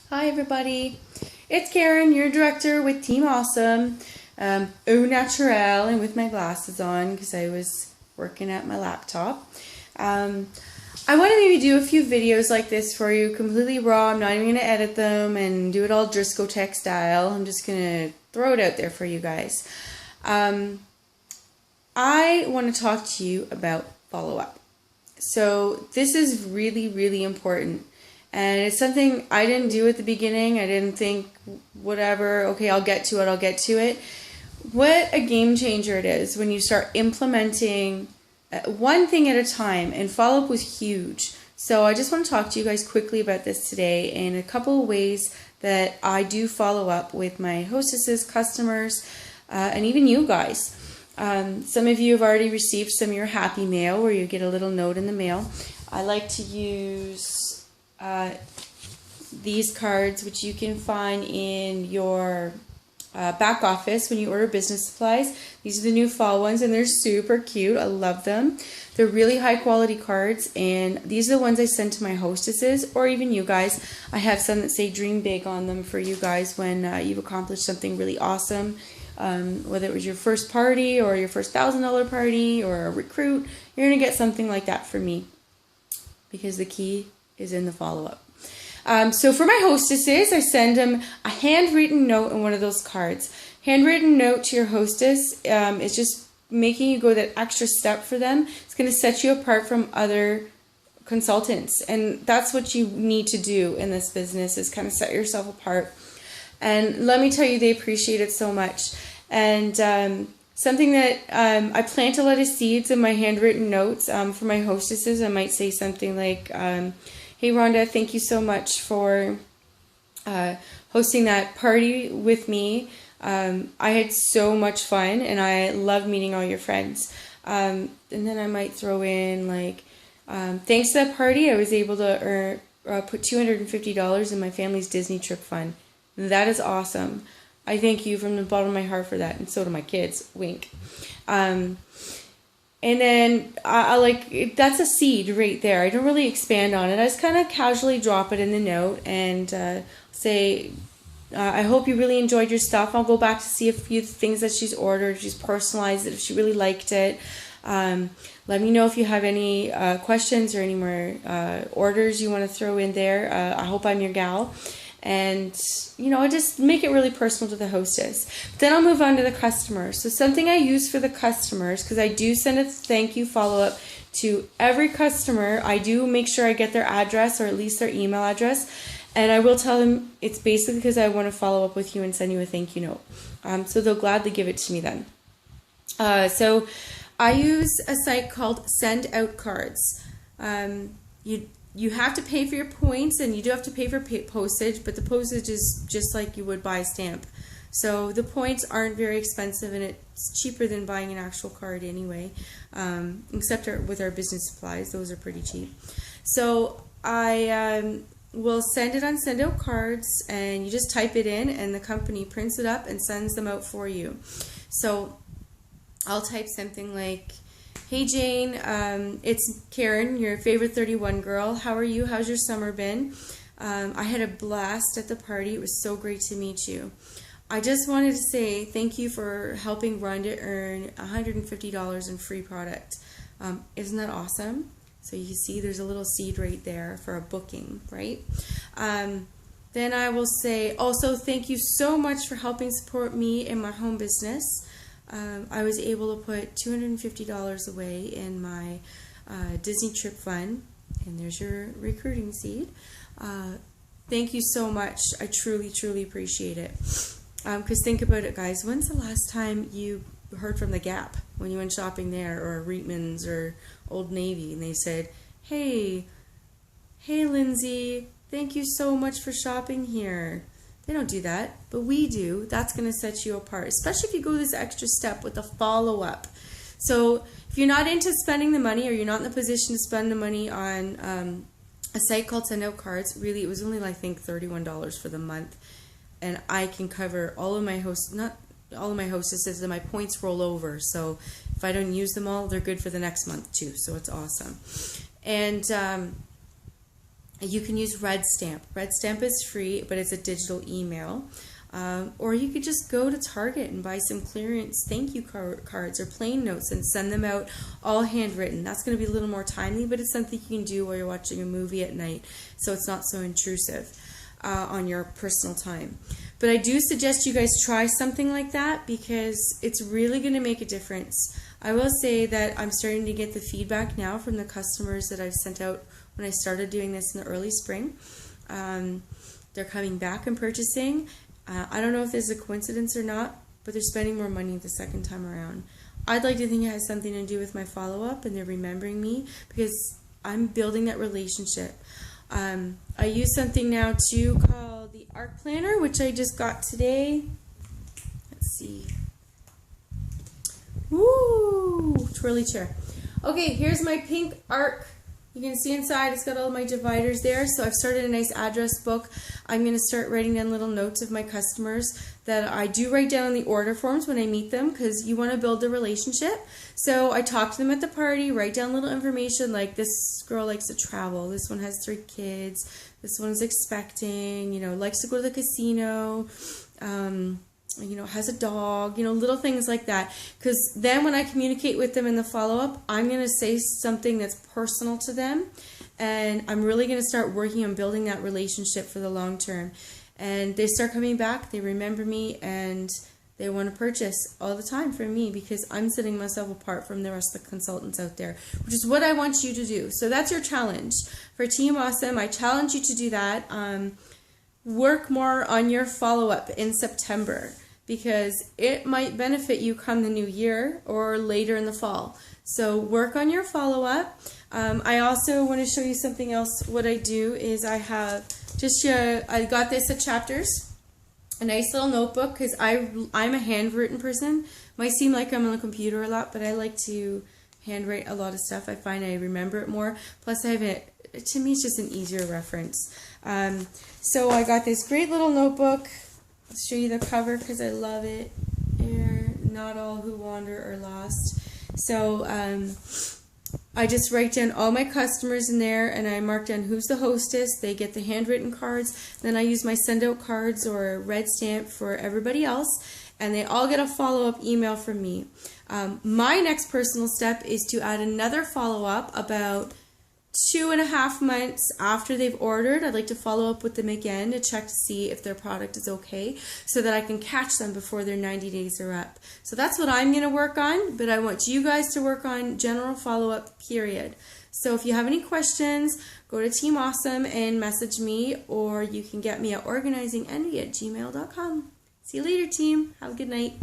Hi everybody, it's Karen, your director with Team Awesome, au naturel, and with my glasses on because I was working at my laptop. I want to maybe do a few videos like this for you, completely raw. I'm not even going to edit them and do it all Driscoll Tech style. I'm just going to throw it out there for you guys. I want to talk to you about follow-up. So this is really, really important. And it's something I didn't do at the beginning. I didn't think, whatever, okay, I'll get to it. What a game changer it is when you start implementing one thing at a time, and follow up was huge. So I just want to talk to you guys quickly about this today and a couple of ways that I do follow up with my hostesses, customers, and even you guys. Some of you have already received some of your happy mail where you get a little note in the mail. I like to use these cards, which you can find in your back office when you order business supplies. These are the new fall ones, and they're super cute. I love them. They're really high quality cards, and these are the ones I send to my hostesses or even you guys. I have some that say dream big on them for you guys when you've accomplished something really awesome. Whether it was your first party or your first $1,000 party or a recruit, you're going to get something like that from me because the key is in the follow-up. So for my hostesses, I send them a handwritten note in one of those cards. Handwritten note to your hostess is just making you go that extra step for them. It's going to set you apart from other consultants, and that's what you need to do in this business, is kind of set yourself apart. And let me tell you, they appreciate it so much. And something that I plant a lot of seeds in my handwritten notes for my hostesses. I might say something like, hey Rhonda, thank you so much for hosting that party with me. I had so much fun and I love meeting all your friends. And then I might throw in like, thanks to that party, I was able to put $250 in my family's Disney trip fund. That is awesome. I thank you from the bottom of my heart for that, and so do my kids. Wink. And then I like, that's a seed right there. I don't really expand on it. I just kind of casually drop it in the note and say, I hope you really enjoyed your stuff. I'll go back to see a few things that she's ordered. She's personalized it if she really liked it. Let me know if you have any questions or any more orders you want to throw in there. I hope I'm your gal. And, you know, I just make it really personal to the hostess. Then I'll move on to the customers. So something I use for the customers, because I do send a thank you follow-up to every customer. I do make sure I get their address or at least their email address. And I will tell them it's basically because I want to follow up with you and send you a thank you note. So they'll gladly give it to me then. So I use a site called Send Out Cards. You have to pay for your points, and you do have to pay for postage, but the postage is just like you would buy a stamp. So the points aren't very expensive, and it's cheaper than buying an actual card anyway, except with our business supplies. Those are pretty cheap. So I will send it on Send Out Cards, and you just type it in, and the company prints it up and sends them out for you. So I'll type something like, hey Jane, it's Karen, your favorite 31 girl. How are you? How's your summer been? I had a blast at the party. It was so great to meet you. I just wanted to say thank you for helping Rhonda earn $150 in free product. Isn't that awesome? So you see there's a little seed right there for a booking, right? Then I will say also thank you so much for helping support me in my home business. I was able to put $250 away in my Disney trip fund, and there's your recruiting seed. Thank you so much. I truly, truly appreciate it. Because think about it, guys. When's the last time you heard from the Gap when you went shopping there, or Reitman's or Old Navy, and they said, hey Lindsay, thank you so much for shopping here. They don't do that, but we do. That's going to set you apart, especially if you go this extra step with the follow-up. So if you're not into spending the money, or you're not in the position to spend the money on a site called Send Out Cards, really it was only, I think, $31 for the month, and I can cover all of my not all of my hostesses, and my points roll over. So if I don't use them all, they're good for the next month too. So it's awesome. And You can use Red Stamp. Red Stamp is free, but it's a digital email. Or you could just go to Target and buy some clearance thank you cards or plain notes and send them out all handwritten. That's going to be a little more timely, but it's something you can do while you're watching a movie at night, so it's not so intrusive on your personal time. But I do suggest you guys try something like that because it's really going to make a difference. I will say that I'm starting to get the feedback now from the customers that I've sent out when I started doing this in the early spring. They're coming back and purchasing. I don't know if there's a coincidence or not, but they're spending more money the second time around. I'd like to think it has something to do with my follow-up and they're remembering me because I'm building that relationship. I use something now too called the Arc Planner, which I just got today. Let's see. Woo! Twirly chair. Okay, here's my pink Arc. You can see inside, it's got all my dividers there. So I've started a nice address book. I'm going to start writing down little notes of my customers that I do write down in the order forms when I meet them because you want to build the relationship. So I talk to them at the party, write down little information like this girl likes to travel, this one has 3 kids, this one's expecting, you know, likes to go to the casino, you know, has a dog, you know, little things like that. Because then when I communicate with them in the follow-up, I'm going to say something that's personal to them. And I'm really going to start working on building that relationship for the long term. And they start coming back, they remember me, and they want to purchase all the time from me because I'm setting myself apart from the rest of the consultants out there, which is what I want you to do. So that's your challenge. For Team Awesome, I challenge you to do that. Work more on your follow-up in September, because it might benefit you come the new year or later in the fall. So work on your follow-up. I also want to show you something else. What I do is I have I got this at Chapters, a nice little notebook, because I'm a handwritten person. Might seem like I'm on the computer a lot, but I like to handwrite a lot of stuff. I find I remember it more. Plus I have it, to me it's just an easier reference. So I got this great little notebook. I'll show you the cover because I love it. Here, not all who wander are lost. So I just write down all my customers in there and I mark down who's the hostess. They get the handwritten cards. Then I use my send out cards or Red Stamp for everybody else. And they all get a follow-up email from me. My next personal step is to add another follow-up about 2.5 months after they've ordered. I'd like to follow up with them again to check to see if their product is okay so that I can catch them before their 90 days are up. So that's what I'm going to work on, but I want you guys to work on general follow-up, period. So if you have any questions, go to Team Awesome and message me, or you can get me at organizingenvy@gmail.com. See you later, team. Have a good night.